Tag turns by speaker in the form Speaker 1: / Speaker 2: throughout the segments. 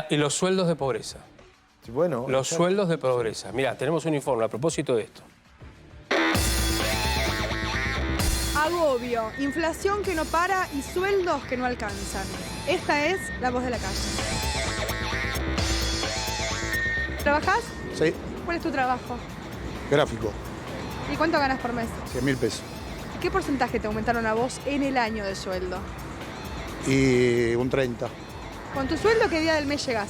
Speaker 1: Y los sueldos de pobreza.
Speaker 2: Sí, bueno,
Speaker 1: Los sueldos de pobreza. Mirá, tenemos un informe a propósito de esto.
Speaker 3: Agobio, inflación que no para y sueldos que no alcanzan. Esta es la voz de la calle. ¿Trabajás?
Speaker 2: Sí,
Speaker 3: ¿Cuál es tu trabajo?
Speaker 2: gráfico,
Speaker 3: ¿Y cuánto ganas por mes?
Speaker 2: 100.000 pesos.
Speaker 3: ¿Qué porcentaje te aumentaron a vos en el año de sueldo?
Speaker 2: Y un 30.
Speaker 3: ¿Con tu sueldo qué día del mes llegás?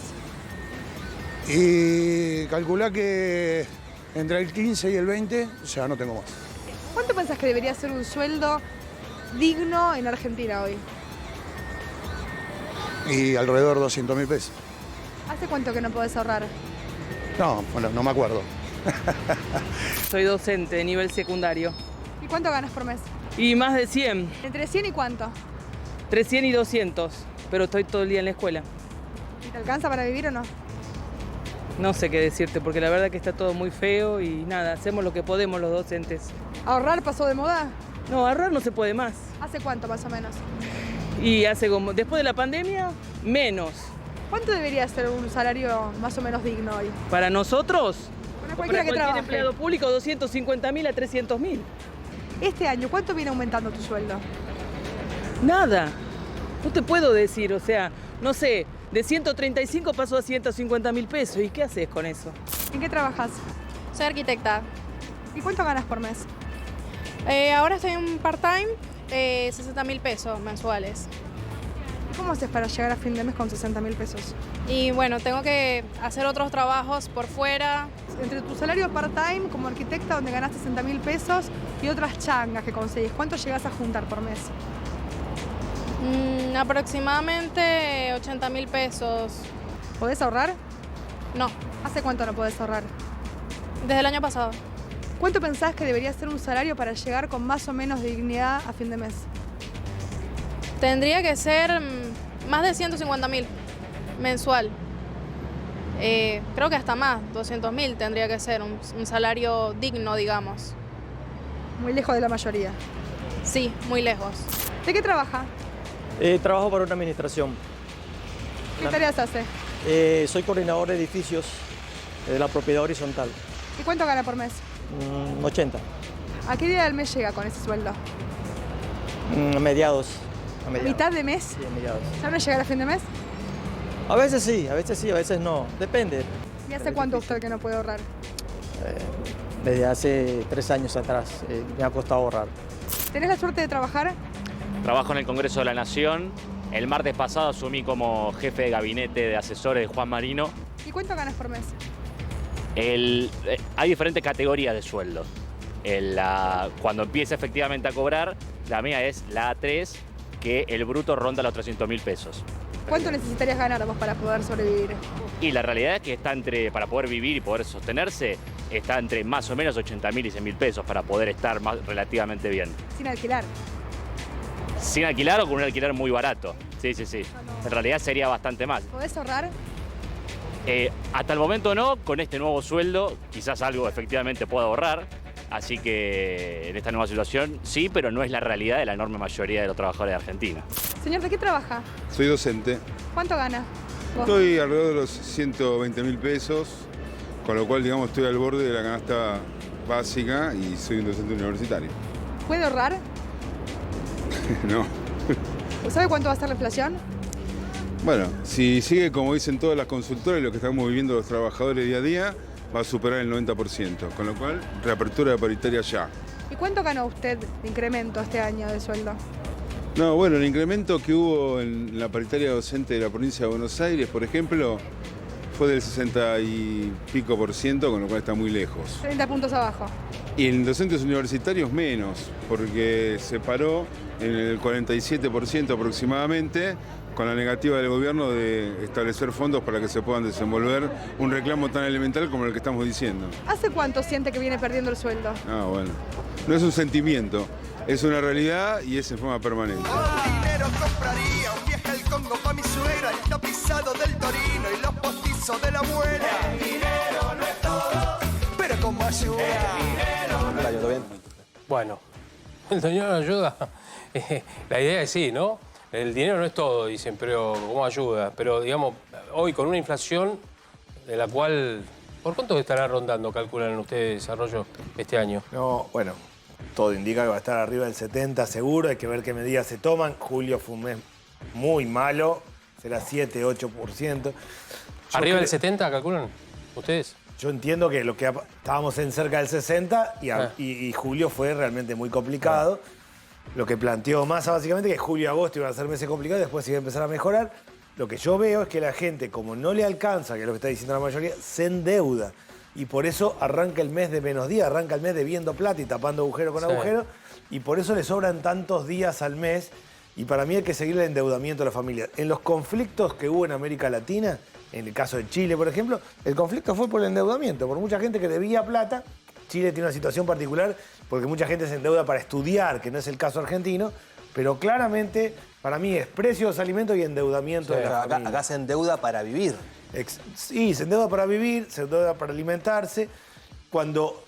Speaker 2: Y calculá que entre el 15 y el 20 ya no tengo más.
Speaker 3: ¿Cuánto pensás que debería ser un sueldo digno en Argentina hoy?
Speaker 2: Y alrededor de 200.000 pesos.
Speaker 3: ¿Hace cuánto que no podés ahorrar?
Speaker 2: No, bueno, no me acuerdo.
Speaker 4: Soy docente de nivel secundario.
Speaker 3: ¿Y cuánto ganas por mes?
Speaker 4: Y más de 100,
Speaker 3: ¿Entre 100 y cuánto?
Speaker 4: entre 100 y 200, pero estoy todo el día en la escuela.
Speaker 3: ¿Y te alcanza para vivir o no?
Speaker 4: No sé qué decirte, porque la verdad que está todo muy feo y nada, hacemos lo que podemos los docentes.
Speaker 3: ¿Ahorrar pasó de moda?
Speaker 4: No, ahorrar no se puede más.
Speaker 3: ¿Hace cuánto más o menos?
Speaker 4: Y hace como, después de la pandemia, menos.
Speaker 3: ¿Cuánto debería ser un salario más o menos digno hoy?
Speaker 4: Para nosotros,
Speaker 3: Para
Speaker 4: o
Speaker 3: cualquiera
Speaker 4: para
Speaker 3: que trabaje.
Speaker 4: empleado público, 250.000 a 300.000.
Speaker 3: Este año, ¿cuánto viene aumentando tu sueldo?
Speaker 4: Nada, no te puedo decir, o sea, no sé, de 135 pasó a 150.000 pesos. ¿Y qué haces con eso?
Speaker 3: ¿En qué trabajas?
Speaker 5: Soy arquitecta.
Speaker 3: ¿Y cuánto ganas por mes?
Speaker 5: Ahora estoy en part-time, 60.000 pesos mensuales.
Speaker 3: ¿Y cómo haces para llegar a fin de mes con 60.000 pesos?
Speaker 5: Y bueno, tengo que hacer otros trabajos por fuera.
Speaker 3: Entre tu salario part-time como arquitecta, donde ganas 60.000 pesos, y otras changas que conseguís, ¿cuánto llegás a juntar por mes?
Speaker 5: Aproximadamente 80.000 pesos.
Speaker 3: ¿Podés ahorrar?
Speaker 5: No,
Speaker 3: ¿Hace cuánto no podés ahorrar?
Speaker 5: desde el año pasado.
Speaker 3: ¿Cuánto pensás que debería ser un salario para llegar con más o menos dignidad a fin de mes?
Speaker 5: Tendría que ser más de 150.000 mensual. Creo que hasta más, 200.000 tendría que ser un salario digno, digamos.
Speaker 3: Muy lejos de la mayoría.
Speaker 5: Sí, muy lejos.
Speaker 3: ¿De qué trabaja?
Speaker 6: Trabajo para una administración.
Speaker 3: ¿Qué tareas hace?
Speaker 6: Soy coordinador de edificios de la propiedad horizontal.
Speaker 3: ¿Y cuánto gana por mes?
Speaker 6: 80.
Speaker 3: ¿A qué día del mes llega con ese sueldo?
Speaker 6: A mediados.
Speaker 3: ¿A mitad de mes?
Speaker 6: Sí, a mediados.
Speaker 3: ¿Ya no llegar a fin de mes?
Speaker 6: A veces sí, a veces no. Depende.
Speaker 3: ¿Y hace cuánto usted que no puede ahorrar?
Speaker 6: Desde hace 3 años atrás me ha costado ahorrar.
Speaker 3: ¿Tenés la suerte de trabajar?
Speaker 7: Trabajo en el Congreso de la Nación. El martes pasado asumí como jefe de gabinete de asesores de Juan Marino.
Speaker 3: ¿Y cuánto ganas por mes?
Speaker 7: Hay diferentes categorías de sueldo. Cuando empieza efectivamente a cobrar, la mía es la A3, que el bruto ronda los 300.000 pesos.
Speaker 3: ¿Cuánto necesitarías ganar vos para poder sobrevivir?
Speaker 7: Y la realidad es que está para poder vivir y poder sostenerse, está entre más o menos 80.000 y 100.000 pesos para poder estar relativamente bien.
Speaker 3: Sin alquilar.
Speaker 7: Sin alquilar o con un alquiler muy barato. Sí. En realidad sería bastante más.
Speaker 3: ¿Podés ahorrar?
Speaker 7: Hasta el momento no, con este nuevo sueldo quizás algo efectivamente pueda ahorrar, así que en esta nueva situación sí, pero no es la realidad de la enorme mayoría de los trabajadores de Argentina.
Speaker 3: Señor, ¿de qué trabaja?
Speaker 8: Soy docente.
Speaker 3: ¿Cuánto gana? ¿Vos?
Speaker 8: Estoy alrededor de los 120.000 pesos, con lo cual, digamos, estoy al borde de la canasta básica y soy un docente universitario.
Speaker 3: ¿Puede ahorrar?
Speaker 8: No.
Speaker 3: ¿Sabe cuánto va a ser la inflación?
Speaker 8: Bueno, si sigue como dicen todas las consultoras y lo que estamos viviendo los trabajadores día a día, va a superar el 90%, con lo cual, reapertura de paritaria ya.
Speaker 3: ¿Y cuánto ganó usted de incremento este año de sueldo?
Speaker 8: No, bueno, el incremento que hubo en la paritaria docente de la provincia de Buenos Aires, por ejemplo, fue del 60 y pico por ciento, con lo cual está muy lejos.
Speaker 3: 30 puntos abajo.
Speaker 8: Y en docentes universitarios menos, porque se paró en el 47% aproximadamente, con la negativa del gobierno de establecer fondos para que se puedan desenvolver un reclamo tan elemental como el que estamos diciendo.
Speaker 3: ¿Hace cuánto siente que viene perdiendo el sueldo?
Speaker 8: Ah, bueno. No es un sentimiento, es una realidad y es en forma permanente.
Speaker 9: Con dinero compraría un viaje al Congo pa' mi suegra, el tapizado del Torino y los postizos de la abuela. El dinero no es todo, pero como ayuda. El dinero no es todo.
Speaker 2: bien?
Speaker 1: Bueno, el señor ayuda. La idea es sí, ¿no? El dinero no es todo, dicen, pero ¿cómo ayuda? Pero, digamos, hoy con una inflación de la cual... ¿Por cuánto estará rondando, calculan ustedes, Arroyo, este año?
Speaker 10: No, bueno, todo indica que va a estar arriba del 70 seguro, hay que ver qué medidas se toman. Julio fue un mes muy malo, será 7-8%.
Speaker 1: ¿Arriba del 70, calculan ustedes?
Speaker 10: Yo entiendo que estábamos en cerca del 60 y julio fue realmente muy complicado. Lo que planteó Massa básicamente que julio y agosto iban a ser meses complicados y después iba a empezar a mejorar. Lo que yo veo es que la gente, como no le alcanza, que es lo que está diciendo la mayoría, se endeuda. Y por eso arranca el mes de menos días, arranca el mes debiendo plata y tapando agujero con agujero. Y por eso le sobran tantos días al mes. Y para mí hay que seguir el endeudamiento de la familia. En los conflictos que hubo en América Latina, en el caso de Chile, por ejemplo, el conflicto fue por el endeudamiento, por mucha gente que debía plata. Chile tiene una situación particular porque mucha gente se endeuda para estudiar, que no es el caso argentino, pero claramente para mí es precio de los alimentos y endeudamiento de la familia.
Speaker 11: Acá se endeuda para vivir.
Speaker 10: Sí, se endeuda para vivir, se endeuda para alimentarse. Cuando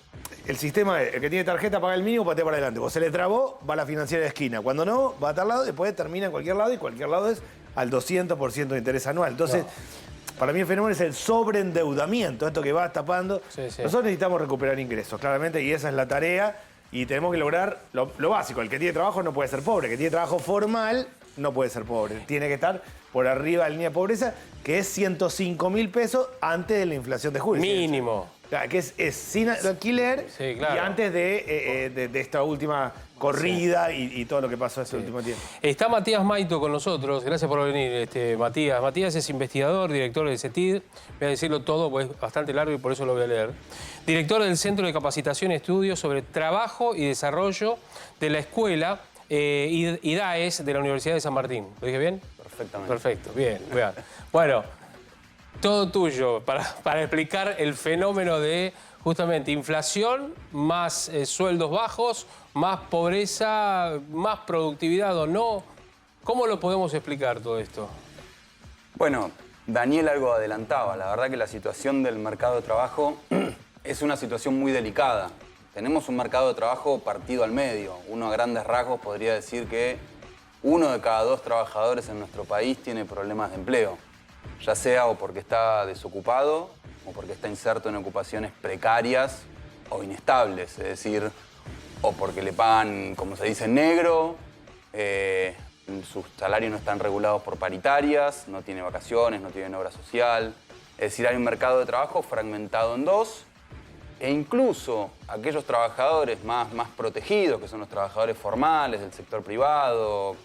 Speaker 10: el sistema, el que tiene tarjeta paga el mínimo, patea para adelante. Cuando se le trabó, va a la financiera de esquina. Cuando no, va a tal lado, después termina en cualquier lado y cualquier lado es al 200% de interés anual. Entonces, para mí el fenómeno es el sobreendeudamiento, esto que va tapando. Nosotros necesitamos recuperar ingresos, claramente, y esa es la tarea. Y tenemos que lograr lo básico. El que tiene trabajo no puede ser pobre. El que tiene trabajo formal no puede ser pobre. Tiene que estar por arriba de la línea de pobreza, que es 105.000 pesos antes de la inflación de julio.
Speaker 1: Mínimo.
Speaker 10: Claro, que es sin alquiler y antes de esta última corrida y todo lo que pasó este último tiempo.
Speaker 1: Está Matías Maito con nosotros. Gracias por venir, Matías. Matías es investigador, director del CETID. Voy a decirlo todo porque es bastante largo y por eso lo voy a leer. Director del Centro de Capacitación y Estudios sobre Trabajo y Desarrollo de la Escuela IDAES de la Universidad de San Martín. ¿Lo dije bien?
Speaker 12: Perfectamente.
Speaker 1: Perfecto, bien. Bueno, todo tuyo para explicar el fenómeno de justamente inflación, más sueldos bajos, más pobreza, más productividad o no. ¿Cómo lo podemos explicar todo esto?
Speaker 12: Bueno, Daniel algo adelantaba. La verdad que la situación del mercado de trabajo es una situación muy delicada. Tenemos un mercado de trabajo partido al medio. Uno a grandes rasgos podría decir que 1 de cada 2 trabajadores en nuestro país tiene problemas de empleo. Ya sea o porque está desocupado o porque está inserto en ocupaciones precarias o inestables. Es decir, o porque le pagan, como se dice, en negro, sus salarios no están regulados por paritarias, no tiene vacaciones, no tiene obra social. Es decir, hay un mercado de trabajo fragmentado en 2 e incluso aquellos trabajadores más protegidos, que son los trabajadores formales del sector privado,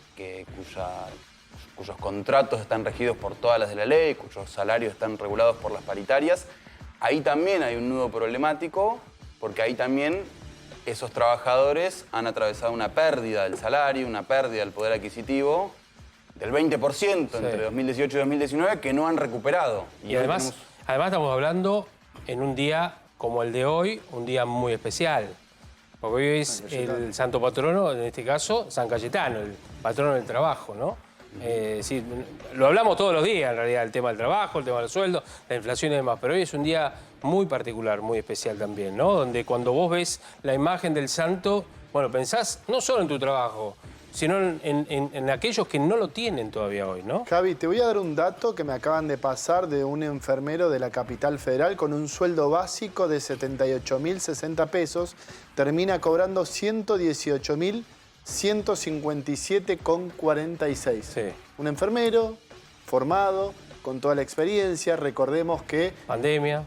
Speaker 12: cuyos contratos están regidos por todas las de la ley, cuyos salarios están regulados por las paritarias, ahí también hay un nudo problemático, porque ahí también esos trabajadores han atravesado una pérdida del salario, una pérdida del poder adquisitivo del 20% entre 2018 y 2019 que no han recuperado.
Speaker 1: Y además estamos hablando en un día como el de hoy, un día muy especial. Porque hoy es el santo patrono, en este caso, San Cayetano, el patrono del trabajo, ¿no? Sí, lo hablamos todos los días, en realidad, el tema del trabajo, el tema del sueldo, la inflación y demás, pero hoy es un día muy particular, muy especial también, ¿no? Donde cuando vos ves la imagen del santo, bueno, pensás no solo en tu trabajo, sino en aquellos que no lo tienen todavía hoy, ¿no?
Speaker 13: Javi, te voy a dar un dato que me acaban de pasar de un enfermero de la capital federal con un sueldo básico de 78.060 pesos, termina cobrando 118.157,46.
Speaker 1: Sí.
Speaker 13: Un enfermero formado, con toda la experiencia, recordemos que... Pandemia,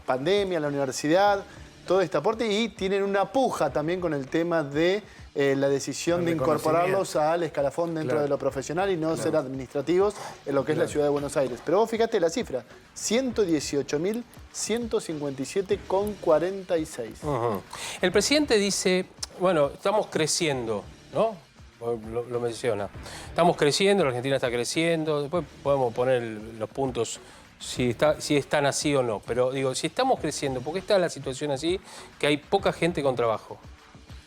Speaker 13: la universidad, todo este aporte, y tienen una puja también con el tema de la decisión de incorporarlos al escalafón dentro de lo profesional y no ser administrativos en lo que es la ciudad de Buenos Aires. Pero vos fíjate la cifra, 118.157,46.
Speaker 1: El presidente dice, bueno, estamos creciendo, ¿no? Lo menciona. Estamos creciendo, la Argentina está creciendo, después podemos poner los puntos si están así o no. Pero digo, si estamos creciendo, ¿por qué está la situación así que hay poca gente con trabajo?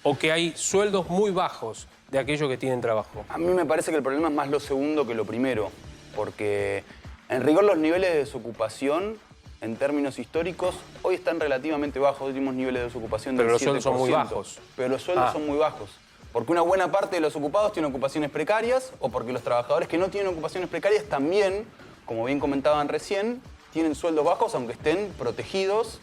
Speaker 1: O que hay sueldos muy bajos de aquellos que tienen trabajo.
Speaker 12: A mí me parece que el problema es más lo segundo que lo primero, porque en rigor los niveles de desocupación, en términos históricos, hoy están relativamente bajos, últimos niveles de desocupación del 7%.
Speaker 1: Pero los sueldos son muy bajos.
Speaker 12: Pero los sueldos son muy bajos. Porque una buena parte de los ocupados tienen ocupaciones precarias o porque los trabajadores que no tienen ocupaciones precarias también, como bien comentaban recién, tienen sueldos bajos aunque estén protegidos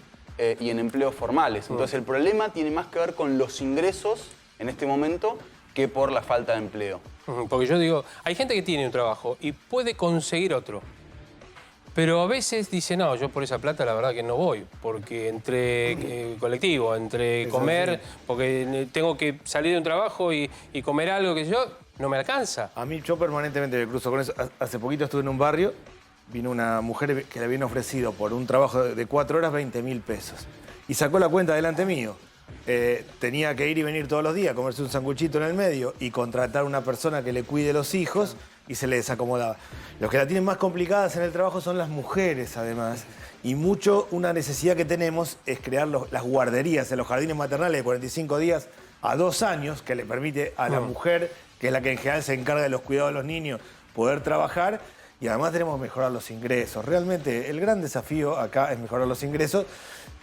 Speaker 12: y en empleos formales. Entonces el problema tiene más que ver con los ingresos en este momento que por la falta de empleo.
Speaker 1: Porque yo digo, hay gente que tiene un trabajo y puede conseguir otro. Pero a veces dice, no, yo por esa plata la verdad que no voy, porque entre colectivo, entre comer, porque tengo que salir de un trabajo y comer algo que yo, no me alcanza.
Speaker 10: A mí yo permanentemente me cruzo con eso. Hace poquito estuve en un barrio, vino una mujer que le habían ofrecido por un trabajo de 4 horas 20.000 pesos. Y sacó la cuenta delante mío. Tenía que ir y venir todos los días, comerse un sanguchito en el medio y contratar una persona que le cuide los hijos y se le desacomodaba. Los que la tienen más complicadas en el trabajo son las mujeres, además. Y mucho una necesidad que tenemos es crear las guarderías en los jardines maternales de 45 días a 2 años, que le permite a la mujer, que es la que en general se encarga de los cuidados de los niños, poder trabajar. Y además tenemos que mejorar los ingresos. Realmente el gran desafío acá es mejorar los ingresos.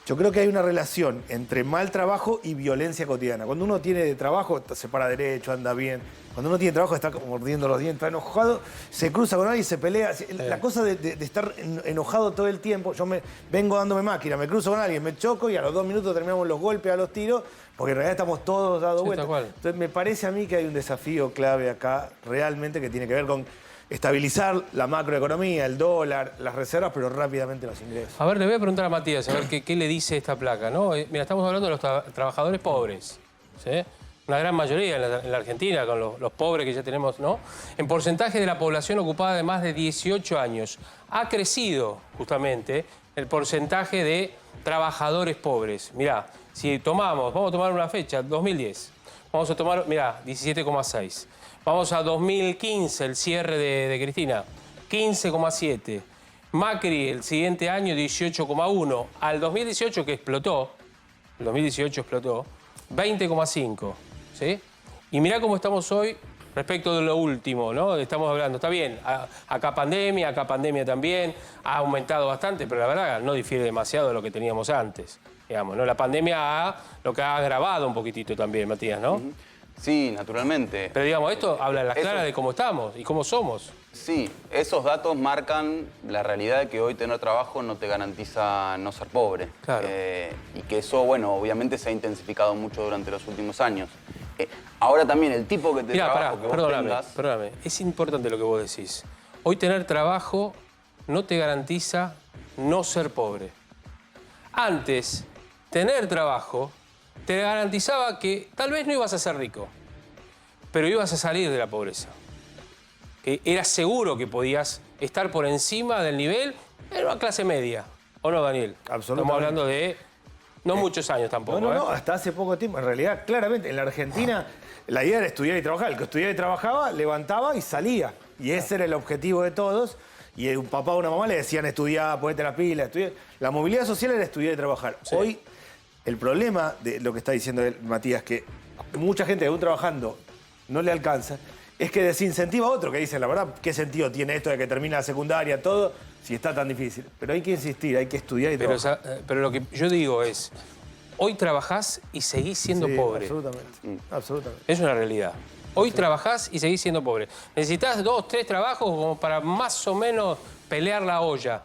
Speaker 10: Yo creo que hay una relación entre mal trabajo y violencia cotidiana. Cuando uno tiene trabajo, se para derecho, anda bien. Cuando uno tiene trabajo, está mordiendo los dientes, está enojado, se cruza con alguien y se pelea. La cosa de estar enojado todo el tiempo, yo vengo dándome máquina, me cruzo con alguien, me choco y a los 2 minutos terminamos los golpes, a los tiros, porque en realidad estamos todos dados vueltas. Entonces me parece a mí que hay un desafío clave acá, realmente, que tiene que ver con estabilizar la macroeconomía, el dólar, las reservas, pero rápidamente los ingresos.
Speaker 1: A ver, le voy a preguntar a Matías, a ver qué le dice esta placa, ¿no? Mira, estamos hablando de los trabajadores pobres, ¿sí? Una gran mayoría en la Argentina, con los pobres que ya tenemos, ¿no? En porcentaje de la población ocupada de más de 18 años. Ha crecido, justamente, el porcentaje de trabajadores pobres. Mirá, si vamos a tomar una fecha, 2010. Vamos a tomar, mirá, 17,6. Vamos a 2015, el cierre de Cristina, 15,7. Macri, el siguiente año, 18,1. Al 2018, que explotó, el 2018 explotó, 20,5. ¿Sí? Y mirá cómo estamos hoy respecto de lo último, ¿no? Estamos hablando, está bien, acá pandemia también, ha aumentado bastante, pero la verdad no difiere demasiado de lo que teníamos antes, digamos, ¿no? La pandemia lo que ha agravado un poquitito también, Matías, ¿no?
Speaker 12: Sí, naturalmente.
Speaker 1: Pero digamos, esto habla a las claras de cómo estamos y cómo somos.
Speaker 12: Sí, esos datos marcan la realidad de que hoy tener trabajo no te garantiza no ser pobre.
Speaker 1: Claro.
Speaker 12: Y que eso, bueno, obviamente se ha intensificado mucho durante los últimos años. Ahora también el tipo de trabajo que vos tengas...
Speaker 1: Perdóname, es importante lo que vos decís. Hoy tener trabajo no te garantiza no ser pobre. Antes, tener trabajo te garantizaba que tal vez no ibas a ser rico, pero ibas a salir de la pobreza. Que eras seguro que podías estar por encima del nivel de una clase media. ¿O no, Daniel?
Speaker 10: Absolutamente.
Speaker 1: Estamos hablando de no muchos años tampoco.
Speaker 10: No, hasta hace poco tiempo. En realidad, claramente, en la Argentina la idea era estudiar y trabajar. El que estudiaba y trabajaba, levantaba y salía. Y ese era el objetivo de todos. Y un papá o una mamá le decían estudiar, ponete la pila, estudiar. La movilidad social era estudiar y trabajar. Sí. Hoy, el problema de lo que está diciendo Matías, que mucha gente que aún trabajando no le alcanza, es que desincentiva a otro que dice, la verdad, ¿qué sentido tiene esto de que termina la secundaria, todo, si está tan difícil? Pero hay que insistir, hay que estudiar y trabajar.
Speaker 1: Pero lo que yo digo es, hoy trabajás y seguís siendo pobre.
Speaker 10: Absolutamente.
Speaker 1: Es una realidad. Hoy trabajás y seguís siendo pobre. Necesitas 2, 3 trabajos como para más o menos pelear la olla.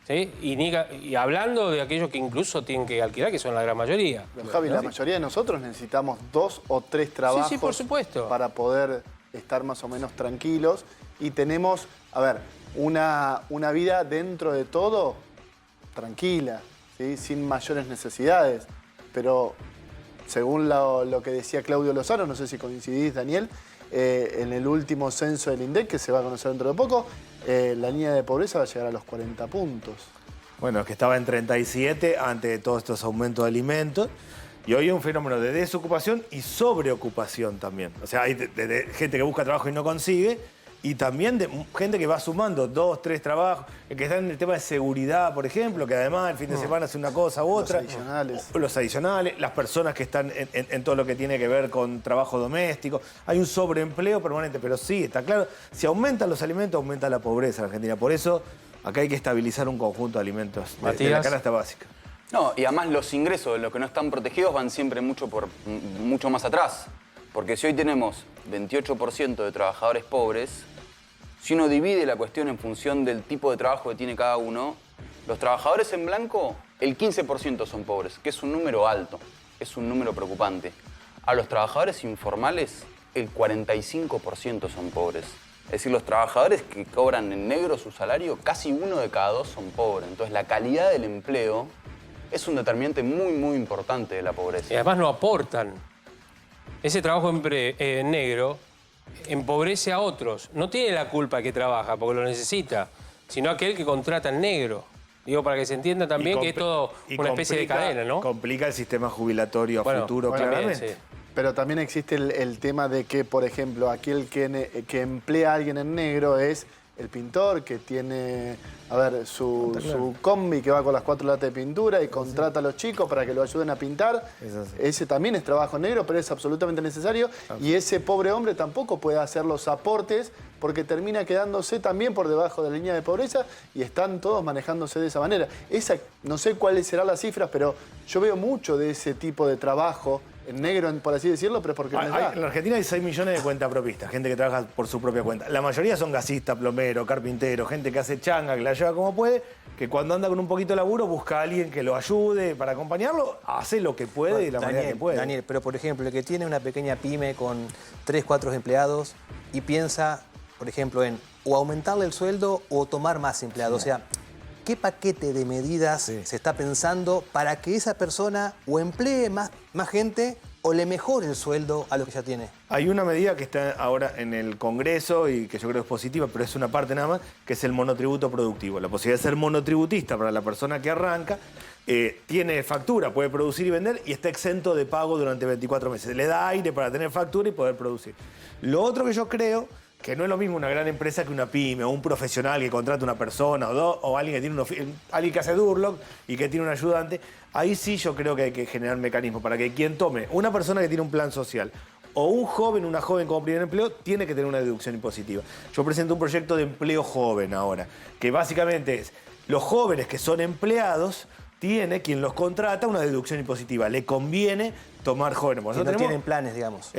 Speaker 1: ¿Sí? Y hablando de aquellos que incluso tienen que alquilar, que son la gran mayoría.
Speaker 13: Pero, Javi, la mayoría de nosotros necesitamos 2 o 3 trabajos
Speaker 1: por supuesto,
Speaker 13: para poder estar más o menos tranquilos. Y tenemos, a ver, una vida dentro de todo tranquila, ¿sí? Sin mayores necesidades. Pero según lo que decía Claudio Lozano, no sé si coincidís, Daniel, en el último censo del INDEC, que se va a conocer dentro de poco, la línea de pobreza va a llegar a los 40 puntos.
Speaker 10: Bueno, es que estaba en 37 antes de todos estos aumentos de alimentos. Y hoy hay un fenómeno de desocupación y sobreocupación también. O sea, hay gente que busca trabajo y no consigue. Y también de gente que va sumando 2, 3 trabajos. El que está en el tema de seguridad, por ejemplo, que además el fin de semana hace una cosa u otra. Los adicionales. Las personas que están en todo lo que tiene que ver con trabajo doméstico. Hay un sobreempleo permanente. Pero sí, está claro, si aumentan los alimentos, aumenta la pobreza en Argentina. Por eso, acá hay que estabilizar un conjunto de alimentos de la canasta básica.
Speaker 12: No, y además los ingresos de los que no están protegidos van siempre mucho más atrás. Porque si hoy tenemos 28% de trabajadores pobres, si uno divide la cuestión en función del tipo de trabajo que tiene cada uno, Los trabajadores en blanco, el 15% son pobres, que es un número alto, es un número preocupante. A los trabajadores informales, el 45% son pobres. Es decir, los trabajadores que cobran en negro su salario, casi 1 de cada 2 son pobres. Entonces, la calidad del empleo es un determinante muy, muy importante de la pobreza.
Speaker 1: Y además no aportan. Ese trabajo en negro empobrece a otros. No tiene la culpa que trabaja porque lo necesita, sino aquel que contrata en negro. Digo, para que se entienda también que es todo una especie de cadena, ¿no?
Speaker 10: Complica el sistema jubilatorio a futuro, claramente.
Speaker 1: Sí.
Speaker 13: Pero también existe el tema de que, por ejemplo, aquel que emplea a alguien en negro es el pintor que tiene, a ver, su combi que va con las 4 latas de pintura y contrata a los chicos para que lo ayuden a pintar. Ese también es trabajo en negro, pero es absolutamente necesario. Y ese pobre hombre tampoco puede hacer los aportes porque termina quedándose también por debajo de la línea de pobreza y están todos manejándose de esa manera. No sé cuáles serán las cifras, pero yo veo mucho de ese tipo de trabajo en negro, por así decirlo, pero es porque
Speaker 10: en la Argentina hay 6 millones de cuentapropistas, gente que trabaja por su propia cuenta. La mayoría son gasistas, plomeros, carpinteros, gente que hace changa, que la lleva como puede, que cuando anda con un poquito de laburo busca a alguien que lo ayude para acompañarlo, hace lo que puede y de la manera que puede.
Speaker 11: Daniel, pero por ejemplo, el que tiene una pequeña pyme con 3, 4 empleados y piensa, por ejemplo, en o aumentarle el sueldo o tomar más empleados. Sí. O sea, ¿qué paquete de medidas se está pensando para que esa persona o emplee más gente o le mejore el sueldo a lo que ya tiene?
Speaker 10: Hay una medida que está ahora en el Congreso y que yo creo es positiva, pero es una parte nada más, que es el monotributo productivo. La posibilidad de ser monotributista para la persona que arranca, tiene factura, puede producir y vender y está exento de pago durante 24 meses. Le da aire para tener factura y poder producir. Lo otro que yo creo que no es lo mismo una gran empresa que una pyme o un profesional que contrata una persona o dos, o alguien que tiene alguien que hace Durlock y que tiene un ayudante. Ahí sí yo creo que hay que generar mecanismos para que quien tome, una persona que tiene un plan social o un joven, una joven como primer empleo, tiene que tener una deducción impositiva. Yo presento un proyecto de empleo joven ahora, que básicamente es los jóvenes que son empleados, tiene quien los contrata una deducción impositiva. Le conviene tomar jóvenes.
Speaker 11: Si no tienen planes, digamos.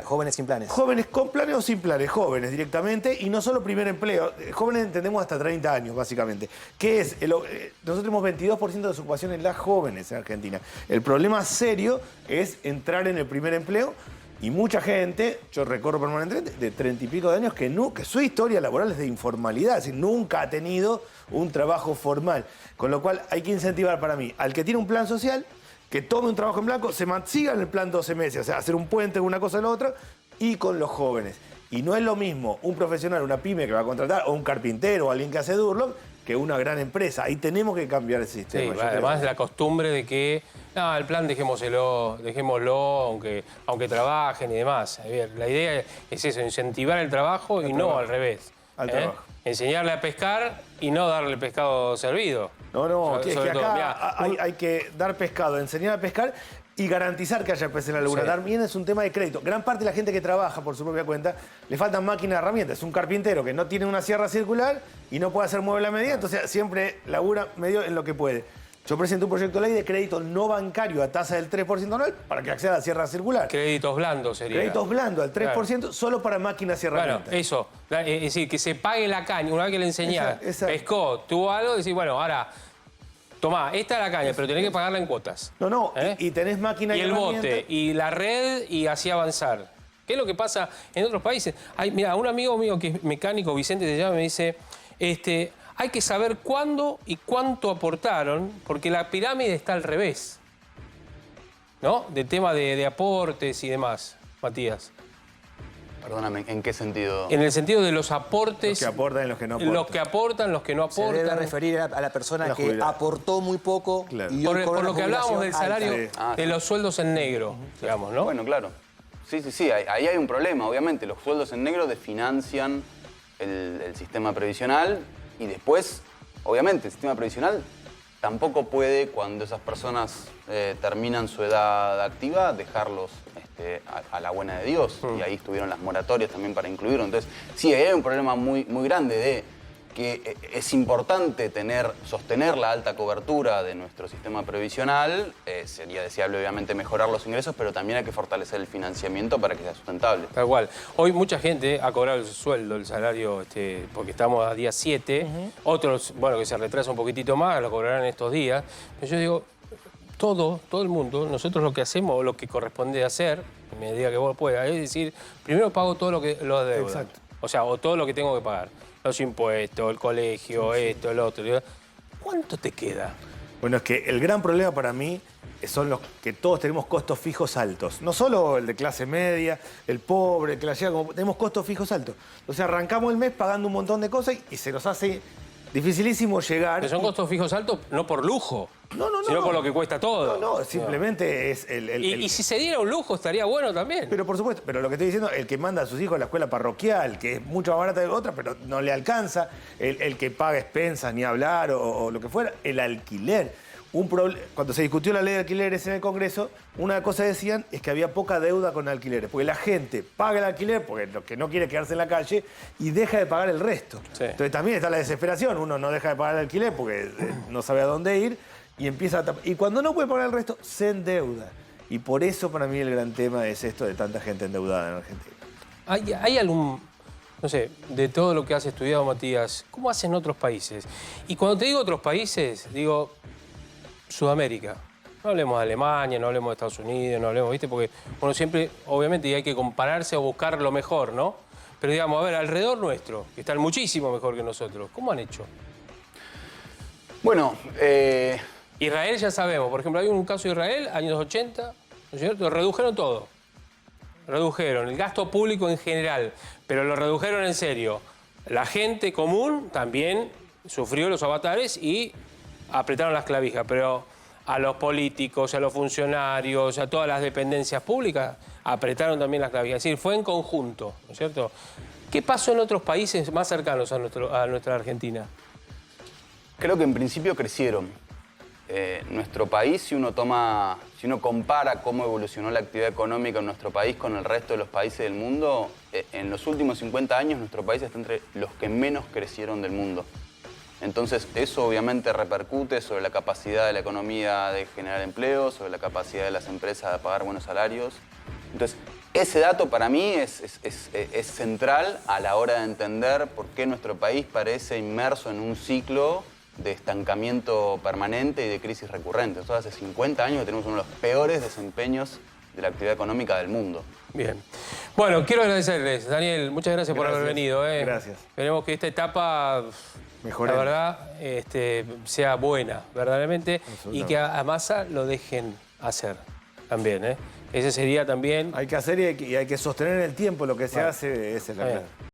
Speaker 11: Jóvenes sin planes.
Speaker 10: Jóvenes con planes o sin planes. Jóvenes directamente. Y no solo primer empleo. Jóvenes entendemos hasta 30 años, básicamente. ¿Qué es? Nosotros tenemos 22% de desocupación en las jóvenes en Argentina. El problema serio es entrar en el primer empleo. Y mucha gente, yo recorro permanentemente, de 30 y pico de años, que su historia laboral es de informalidad, es decir, nunca ha tenido un trabajo formal. Con lo cual hay que incentivar para mí al que tiene un plan social, que tome un trabajo en blanco, se siga en el plan 12 meses, o sea, hacer un puente, una cosa y la otra, y con los jóvenes. Y no es lo mismo un profesional, una pyme que va a contratar, o un carpintero, o alguien que hace Durlock, que una gran empresa. Ahí tenemos que cambiar el sistema.
Speaker 1: Sí, además la costumbre de que, el plan dejémoslo, aunque trabajen y demás. La idea es eso, incentivar el trabajo y no al revés.
Speaker 10: Trabajo.
Speaker 1: Enseñarle a pescar y no darle pescado servido.
Speaker 10: No, es que acá hay que dar pescado, enseñar a pescar y garantizar que haya peces en la laguna. Sí. También es un tema de crédito. Gran parte de la gente que trabaja por su propia cuenta le faltan máquinas, herramientas. Es un carpintero que no tiene una sierra circular y no puede hacer mueble a medida, entonces siempre labura medio en lo que puede. Yo presento un proyecto de ley de crédito no bancario a tasa del 3% anual para que acceda a la sierra circular.
Speaker 1: Créditos blandos sería.
Speaker 10: Créditos blandos al 3% solo para máquinas y herramientas.
Speaker 1: Bueno, eso. Es decir, que se pague la caña. Una vez que le enseñás, pescó, tuvo algo, decís, bueno, ahora, tomá, esta es la caña, pero tenés que pagarla en cuotas.
Speaker 10: Y tenés máquina y herramientas.
Speaker 1: Y el bote, y la red, y así avanzar. ¿Qué es lo que pasa en otros países? Mira, un amigo mío que es mecánico, Vicente se llama, me dice, hay que saber cuándo y cuánto aportaron, porque la pirámide está al revés, ¿no? Del tema de aportes y demás, Matías.
Speaker 12: Perdóname, ¿en qué sentido?
Speaker 1: En el sentido de los aportes.
Speaker 10: Los que aportan y los que no aportan.
Speaker 1: Los que aportan, los que no aportan.
Speaker 11: Se debe referir a la persona que aportó muy poco.
Speaker 10: Claro.
Speaker 11: Y
Speaker 1: por lo que hablábamos del salario, de los sueldos en negro, digamos, ¿no?
Speaker 12: Bueno, claro. Sí, ahí hay un problema, obviamente. Los sueldos en negro desfinancian el sistema previsional y después, obviamente, el sistema previsional tampoco puede, cuando esas personas terminan su edad activa, dejarlos a la buena de Dios. Y ahí estuvieron las moratorias también para incluirlo. Entonces, sí, ahí hay un problema muy, muy grande de que es importante sostener la alta cobertura de nuestro sistema previsional. Sería deseable, obviamente, mejorar los ingresos, pero también hay que fortalecer el financiamiento para que sea sustentable.
Speaker 1: Tal cual. Hoy mucha gente ha cobrado el sueldo, el salario, porque estamos a día 7. Otros, bueno, que se retrasa un poquitito más, lo cobrarán estos días. Pero yo digo, todo el mundo, nosotros lo que hacemos, lo que corresponde hacer, en medida que vos puedas, es decir, primero pago todo lo deuda.
Speaker 10: Exacto.
Speaker 1: O sea, o todo lo que tengo que pagar. Los impuestos, el colegio, esto, el otro. ¿Cuánto te queda?
Speaker 10: Bueno, es que el gran problema para mí son los que todos tenemos costos fijos altos. No solo el de clase media, el pobre, el que la llega, como tenemos costos fijos altos. O sea, arrancamos el mes pagando un montón de cosas y se nos hace dificilísimo llegar.
Speaker 1: Pero son costos fijos altos no por lujo, sino por lo que cuesta todo.
Speaker 10: No, simplemente es
Speaker 1: Y si se diera un lujo estaría bueno también.
Speaker 10: Pero por supuesto, pero lo que estoy diciendo, el que manda a sus hijos a la escuela parroquial, que es mucho más barata que otra, pero no le alcanza, el que paga expensas, ni hablar, o lo que fuera, el alquiler. Cuando se discutió la ley de alquileres en el Congreso, una cosa decían es que había poca deuda con alquileres, porque la gente paga el alquiler porque lo que no quiere quedarse en la calle y deja de pagar el resto.
Speaker 1: Sí.
Speaker 10: Entonces también está la desesperación, uno no deja de pagar el alquiler porque no sabe a dónde ir y empieza y cuando no puede pagar el resto, se endeuda. Y por eso para mí el gran tema es esto de tanta gente endeudada en Argentina.
Speaker 1: ¿Hay algún, no sé, de todo lo que has estudiado, Matías, cómo hacen otros países? Y cuando te digo otros países, digo Sudamérica. No hablemos de Alemania, no hablemos de Estados Unidos, no hablemos, ¿viste? Porque uno siempre, obviamente, y hay que compararse o buscar lo mejor, ¿no? Pero digamos, a ver, alrededor nuestro, que están muchísimo mejor que nosotros, ¿cómo han hecho?
Speaker 12: Bueno,
Speaker 1: Israel ya sabemos, por ejemplo, hay un caso de Israel, años 80, ¿no es cierto? Redujeron todo. Redujeron el gasto público en general, pero lo redujeron en serio. La gente común también sufrió los avatares y apretaron las clavijas, pero a los políticos, a los funcionarios, a todas las dependencias públicas, apretaron también las clavijas. Es decir, fue en conjunto, ¿no es cierto? ¿Qué pasó en otros países más cercanos a nuestra Argentina?
Speaker 12: Creo que en principio crecieron. Nuestro país, si uno compara cómo evolucionó la actividad económica en nuestro país con el resto de los países del mundo, en los últimos 50 años nuestro país está entre los que menos crecieron del mundo. Entonces, eso obviamente repercute sobre la capacidad de la economía de generar empleo, sobre la capacidad de las empresas de pagar buenos salarios. Entonces, ese dato para mí es central a la hora de entender por qué nuestro país parece inmerso en un ciclo de estancamiento permanente y de crisis recurrente. Nosotros hace 50 años que tenemos uno de los peores desempeños de la actividad económica del mundo.
Speaker 1: Bien. Bueno, quiero agradecerles. Daniel, muchas gracias por haber venido.
Speaker 10: Gracias.
Speaker 1: Esperemos que esta etapa,
Speaker 10: mejoremos,
Speaker 1: la verdad, sea buena, verdaderamente, y que a Massa lo dejen hacer también. Ese sería también...
Speaker 10: Hay que hacer y hay que sostener en el tiempo lo que se hace, esa es la clave.